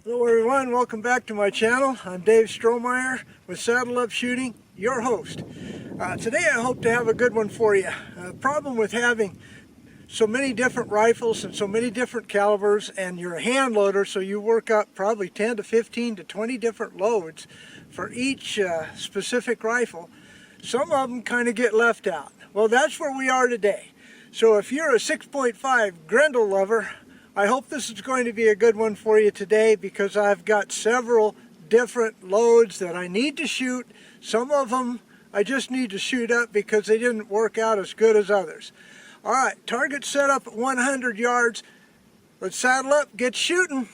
Hello everyone, welcome back to my channel. I'm Dave Strohmeyer with Saddle Up Shooting, your host. Today I hope to have a good one for you. The problem with having so many different rifles and so many different calibers, and you're a hand loader, so you work up probably 10 to 15 to 20 different loads for each specific rifle. Some of them kind of get left out. Well, that's where we are today. So if you're a 6.5 Grendel lover, I hope this is going to be a good one for you today, because I've got several different loads that I need to shoot. Some of them I just need to shoot up because they didn't work out as good as others. Alright, target set up at 100 yards. Let's saddle up, get shooting.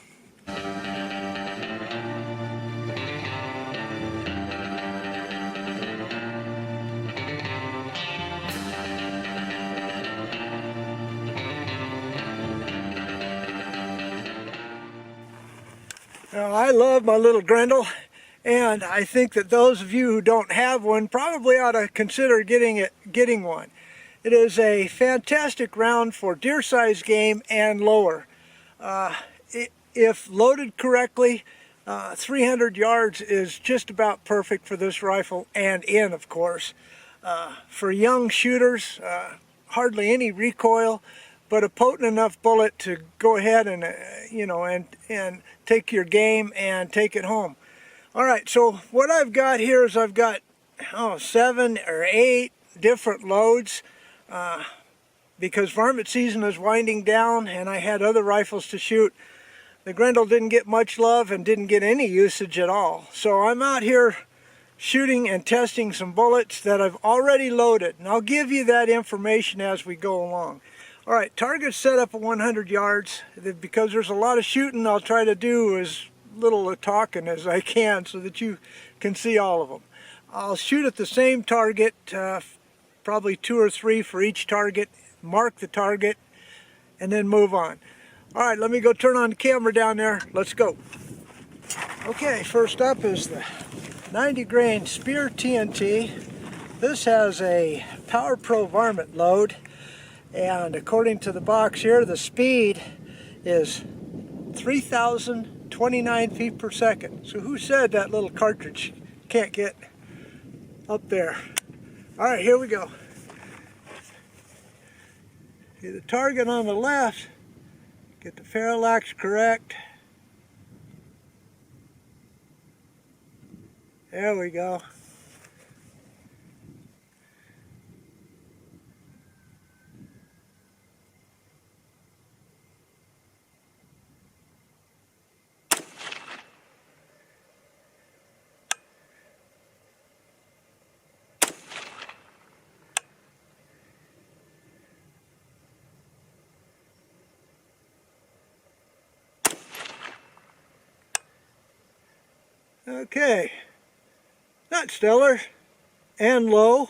Now, I love my little Grendel, and I think that those of you who don't have one probably ought to consider getting one. It is a fantastic round for deer-sized game and lower. If loaded correctly, 300 yards is just about perfect for this rifle, and in, of course. For young shooters, hardly any recoil, but a potent enough bullet to go ahead and and take your game and take it home. All right, so what I've got here is I've got 7 or 8 different loads because varmint season is winding down and I had other rifles to shoot. The Grendel didn't get much love and didn't get any usage at all. So I'm out here shooting and testing some bullets that I've already loaded, and I'll give you that information as we go along. Alright, target set up at 100 yards. Because there's a lot of shooting, I'll try to do as little talking as I can so that you can see all of them. I'll shoot at the same target, probably 2 or 3 for each target, mark the target, and then move on. Alright, let me go turn on the camera down there. Let's go. Okay, first up is the 90 grain Spear TNT. This has a Power Pro varmint load. And according to the box here, the speed is 3,029 feet per second. So who said that little cartridge can't get up there? All right, here we go. See the target on the left, get the parallax correct. There we go. Okay, not stellar and low,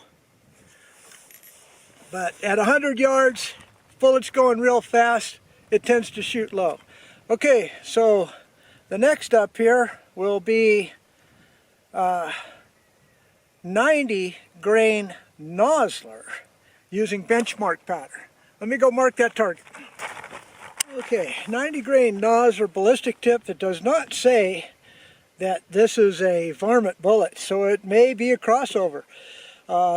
but at 100 yards, bullets going real fast, it tends to shoot low. Okay, so the next up here will be 90 grain Nosler using benchmark powder. Let me go mark that target. Okay, 90 grain Nosler ballistic tip that does not say that this is a varmint bullet, so it may be a crossover.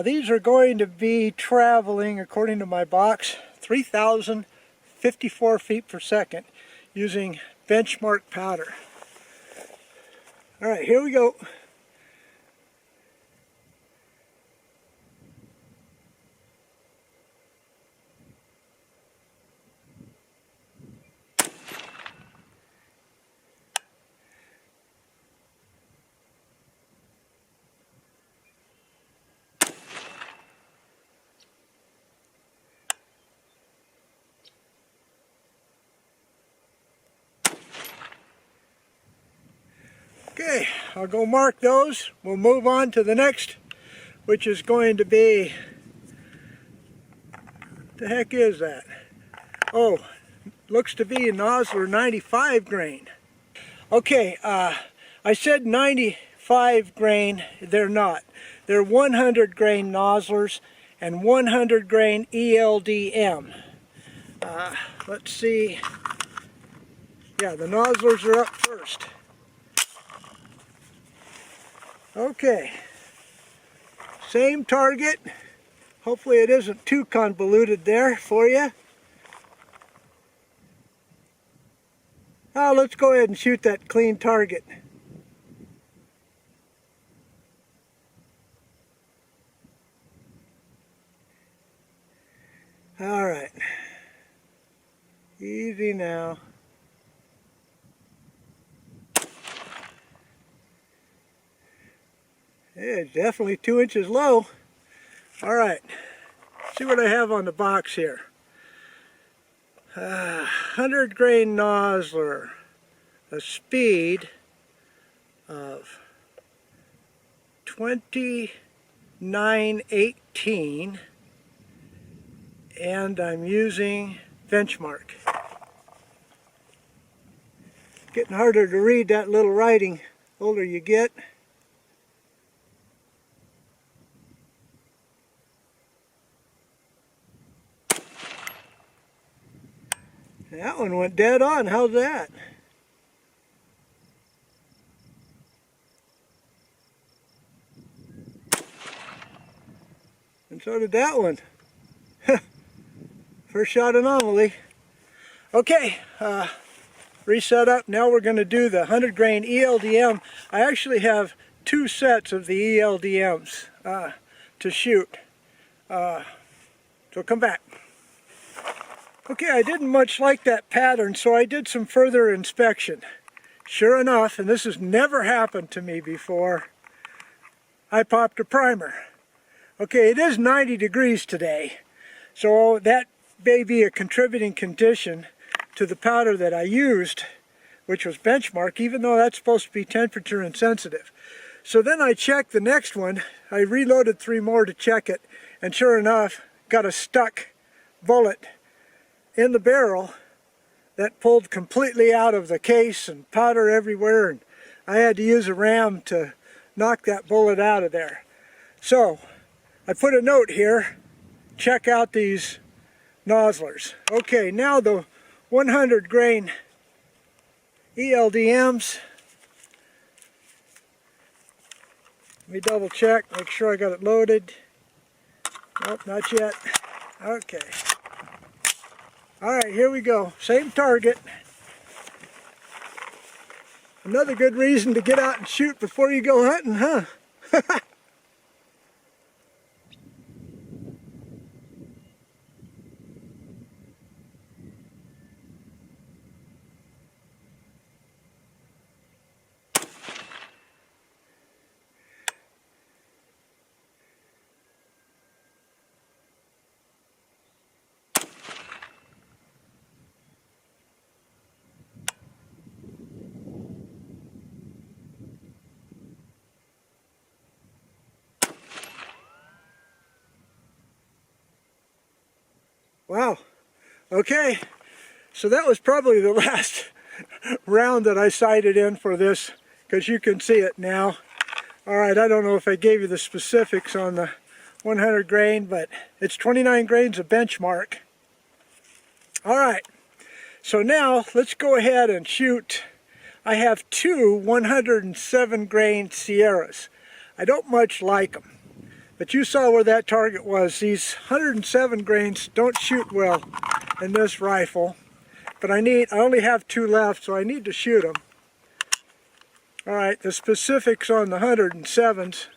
These are going to be traveling, according to my box, 3,054 feet per second using benchmark powder. All right, here we go. Okay, I'll go mark those. We'll move on to the next, which is going to be, what the heck is that? Oh, looks to be a Nosler 95 grain. Okay, I said 95 grain, they're not. They're 100 grain Noslers and 100 grain ELDM. Let's see. Yeah, the Noslers are up first. Okay, same target. Hopefully it isn't too convoluted there for you. Now let's go ahead and shoot that clean target. All right, easy now. It's definitely 2 inches low. All right, see what I have on the box here. 100 grain Nosler, a speed of 2918, and I'm using benchmark. Getting harder to read that little writing the older you get. That one went dead on. How's that? And so did that one. First shot anomaly. Okay, reset up. Now we're going to do the 100 grain ELDM. I actually have 2 sets of the ELDMs to shoot. So come back. Okay, I didn't much like that pattern, so I did some further inspection. Sure enough, and this has never happened to me before, I popped a primer. Okay, it is 90 degrees today, so that may be a contributing condition to the powder that I used, which was benchmark, even though that's supposed to be temperature insensitive. So then I checked the next one. I reloaded 3 more to check it, and sure enough, got a stuck bullet in the barrel that pulled completely out of the case and powder everywhere, and I had to use a ram to knock that bullet out of there. So I put a note here, check out these Noslers. Okay, now the 100 grain ELDMs. Let me double check, make sure I got it loaded. Nope, not yet. Okay. Alright, here we go. Same target. Another good reason to get out and shoot before you go hunting, huh? Wow. Okay, so that was probably the last round that I sighted in for this, because you can see it now. Alright, I don't know if I gave you the specifics on the 100 grain, but it's 29 grains of benchmark. Alright, so now let's go ahead and shoot. I have 2 107 grain Sierras. I don't much like them. But you saw where that target was. These 107 grains don't shoot well in this rifle. But I only have 2 left, so I need to shoot them. Alright, the specifics on the 107s.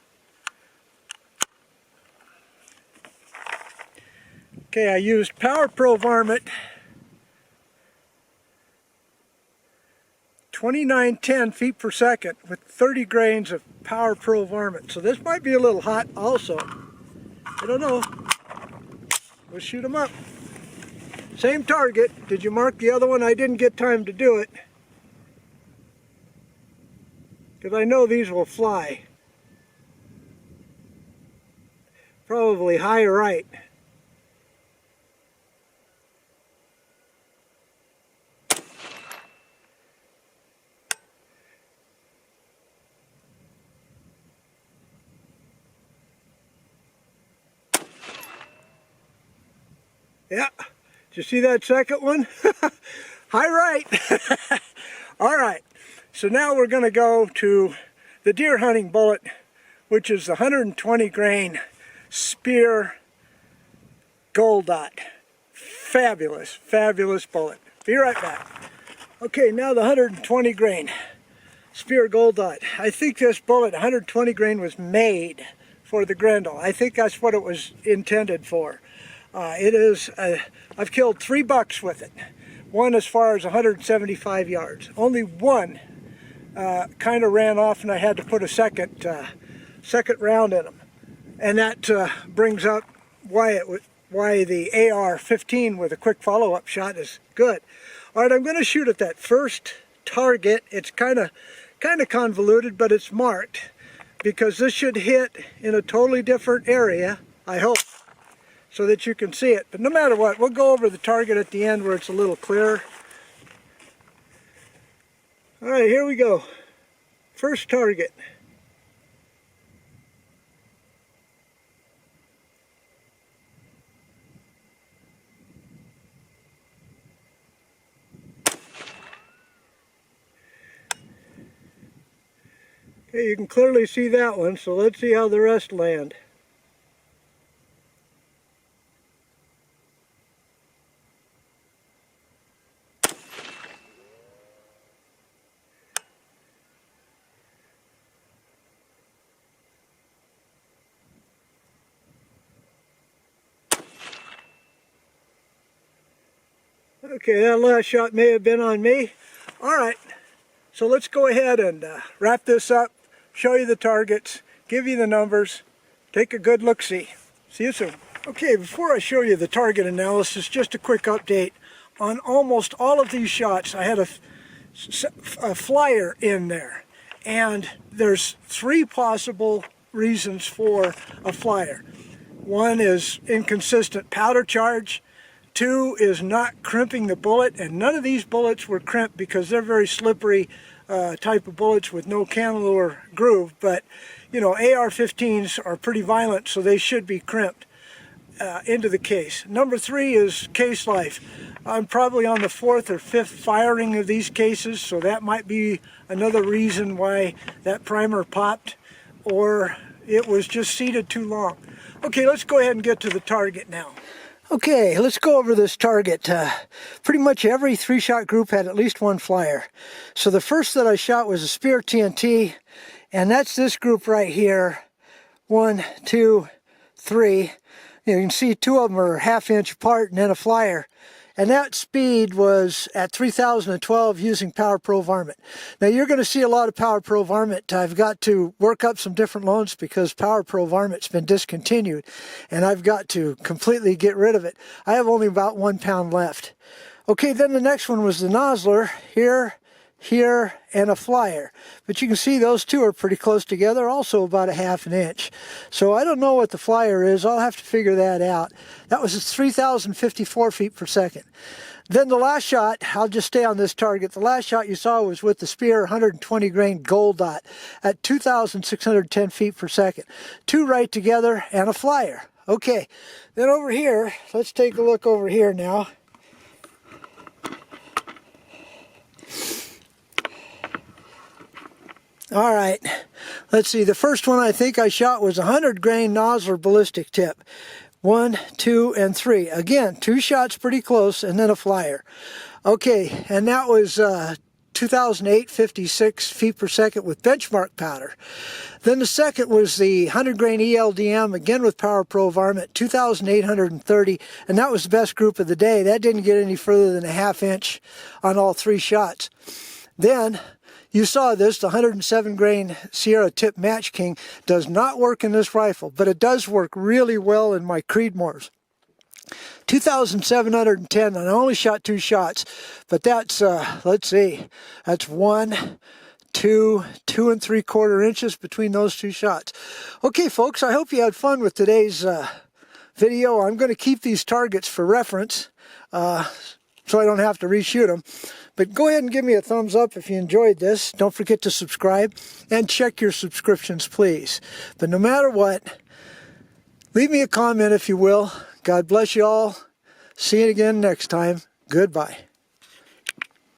Okay, I used Power Pro Varmint 2910 feet per second with 30 grains of Power Pro Varmint. So this might be a little hot also. I don't know. We'll shoot them up. Same target. Did you mark the other one? I didn't get time to do it, because I know these will fly. Probably high right. Yeah, did you see that second one? High right. All right, so now we're going to go to the deer hunting bullet, which is the 120 grain Spear Gold Dot. Fabulous, fabulous bullet. Be right back. Okay, now the 120 grain Spear Gold Dot. I think this bullet, 120 grain, was made for the Grendel. I think that's what it was intended for. I've killed 3 bucks with it. One as far as 175 yards. Only one kind of ran off, and I had to put a second round in them. And that brings up why the AR-15 with a quick follow-up shot is good. All right, I'm going to shoot at that first target. It's kind of convoluted, but it's marked because this should hit in a totally different area, I hope, so that you can see it. But no matter what, we'll go over the target at the end where it's a little clearer. All right, here we go. First target. Okay, you can clearly see that one, so let's see how the rest land. Okay, that last shot may have been on me. All right, so let's go ahead and wrap this up, show you the targets, give you the numbers, take a good look-see. See you soon. Okay, before I show you the target analysis, just a quick update. On almost all of these shots, I had a flyer in there. And there's 3 possible reasons for a flyer. 1 is inconsistent powder charge. 2 is not crimping the bullet, and none of these bullets were crimped because they're very slippery type of bullets with no cannula or groove. But you know, AR-15s are pretty violent, so they should be crimped into the case. Number 3 is case life. I'm probably on the 4th or 5th firing of these cases, so that might be another reason why that primer popped, or it was just seated too long. Okay, let's go ahead and get to the target now. Okay, let's go over this target. Pretty much every 3-shot group had at least 1 flyer. So the first that I shot was a Spear TNT, and that's this group right here. 1, 2, 3. You can see 2 of them are 1/2 inch apart and then a flyer. And that speed was at 3012 using Power Pro varmint. Now you're going to see a lot of Power Pro varmint. I've got to work up some different loans because Power Pro varmint's been discontinued, and I've got to completely get rid of it. I have only about 1 pound left. Okay, then the next one was the Nosler, here, and a flyer. But you can see those 2 are pretty close together, also about 1/2 inch. So I don't know what the flyer is. I'll have to figure that out. That was 3,054 feet per second. Then the last shot, I'll just stay on this target. The last shot you saw was with the Spear 120 grain Gold Dot at 2,610 feet per second. 2 right together and a flyer. Okay, then over here, let's take a look over here now. All right, let's see. The first one I think I shot was a 100 grain Nosler Ballistic Tip. 1, 2, and 3. Again, 2 shots pretty close, and then a flyer. Okay, and that was 2,856 feet per second with benchmark powder. Then the second was the 100 grain ELDM, again with Power Pro varmint, 2,830, and that was the best group of the day. That didn't get any further than 1/2 inch on all 3 shots. Then you saw this, the 107 grain Sierra Tip Match King does not work in this rifle, but it does work really well in my Creedmoors. 2,710, and I only shot 2 shots, but that's, let's see, that's 1, 2, 2 3/4 inches between those 2 shots. Okay, folks, I hope you had fun with today's video. I'm going to keep these targets for reference, so I don't have to reshoot them. But go ahead and give me a thumbs up if you enjoyed this. Don't forget to subscribe and check your subscriptions, please. But no matter what, leave me a comment if you will. God bless you all. See you again next time. Goodbye.